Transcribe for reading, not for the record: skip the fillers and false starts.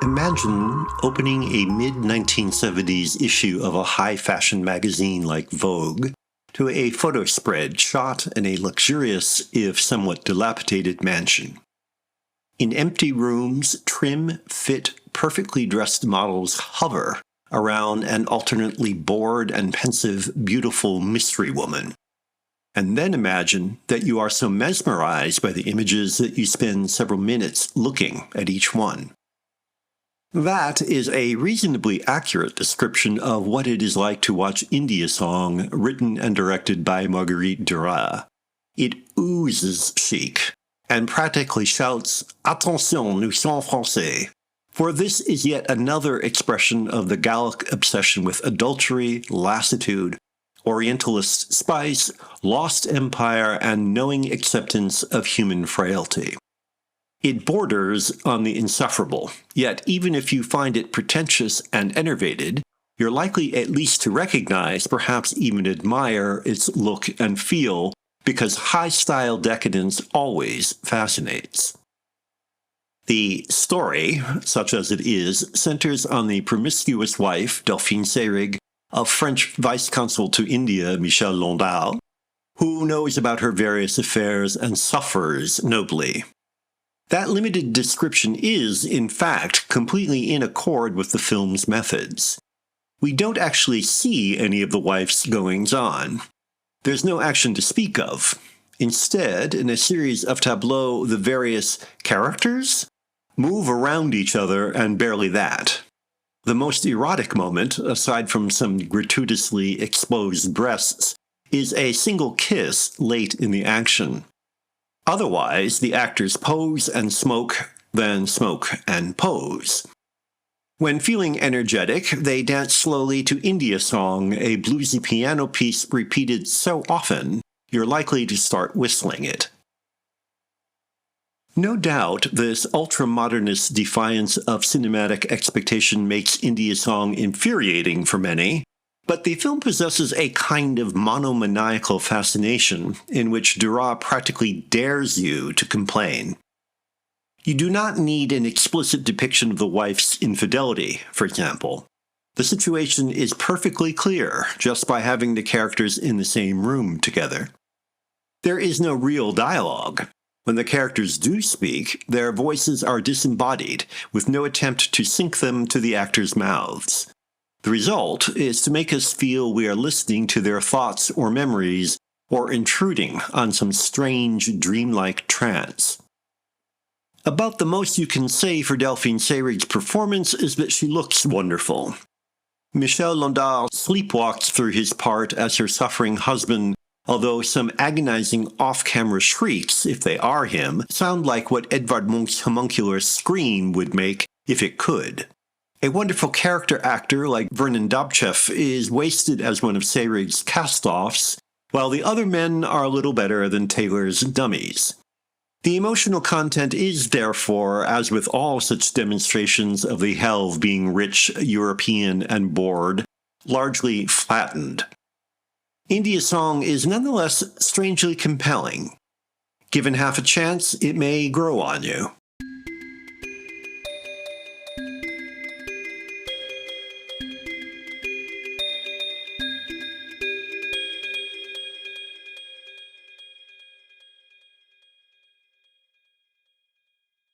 Imagine opening a mid-1970s issue of a high-fashion magazine like Vogue to a photo spread shot in a luxurious, if somewhat dilapidated mansion. In empty rooms, trim, fit, perfectly dressed models hover around an alternately bored and pensive, beautiful mystery woman. And then imagine that you are so mesmerized by the images that you spend several minutes looking at each one. That is a reasonably accurate description of what it is like to watch India Song, written and directed by Marguerite Duras. It oozes chic, and practically shouts, "Attention, nous sommes français," for this is yet another expression of the Gallic obsession with adultery, lassitude, Orientalist spice, lost empire, and knowing acceptance of human frailty. It borders on the insufferable, yet even if you find it pretentious and enervated, you're likely at least to recognize, perhaps even admire, its look and feel, because high-style decadence always fascinates. The story, such as it is, centers on the promiscuous wife, Delphine Seyrig, of French vice-consul to India, Michel Landau, who knows about her various affairs and suffers nobly. That limited description is, in fact, completely in accord with the film's methods. We don't actually see any of the wife's goings-on. There's no action to speak of. Instead, in a series of tableaux, the various characters move around each other, and barely that. The most erotic moment, aside from some gratuitously exposed breasts, is a single kiss late in the action. Otherwise, the actors pose and smoke, then smoke and pose. When feeling energetic, they dance slowly to India Song, a bluesy piano piece repeated so often, you're likely to start whistling it. No doubt, this ultra-modernist defiance of cinematic expectation makes India Song infuriating for many, but the film possesses a kind of monomaniacal fascination in which Duras practically dares you to complain. You do not need an explicit depiction of the wife's infidelity, for example. The situation is perfectly clear just by having the characters in the same room together. There is no real dialogue. When the characters do speak, their voices are disembodied, with no attempt to sync them to the actors' mouths. The result is to make us feel we are listening to their thoughts or memories, or intruding on some strange, dreamlike trance. About the most you can say for Delphine Seyrig's performance is that she looks wonderful. Michel Landau sleepwalks through his part as her suffering husband, although some agonizing off-camera shrieks, if they are him, sound like what Edvard Munch's homuncular scream would make if it could. A wonderful character actor like Vernon Dobchev is wasted as one of Seyrig's cast-offs, while the other men are a little better than Taylor's dummies. The emotional content is, therefore, as with all such demonstrations of the hell of being rich, European, and bored, largely flattened. India Song is nonetheless strangely compelling. Given half a chance, it may grow on you.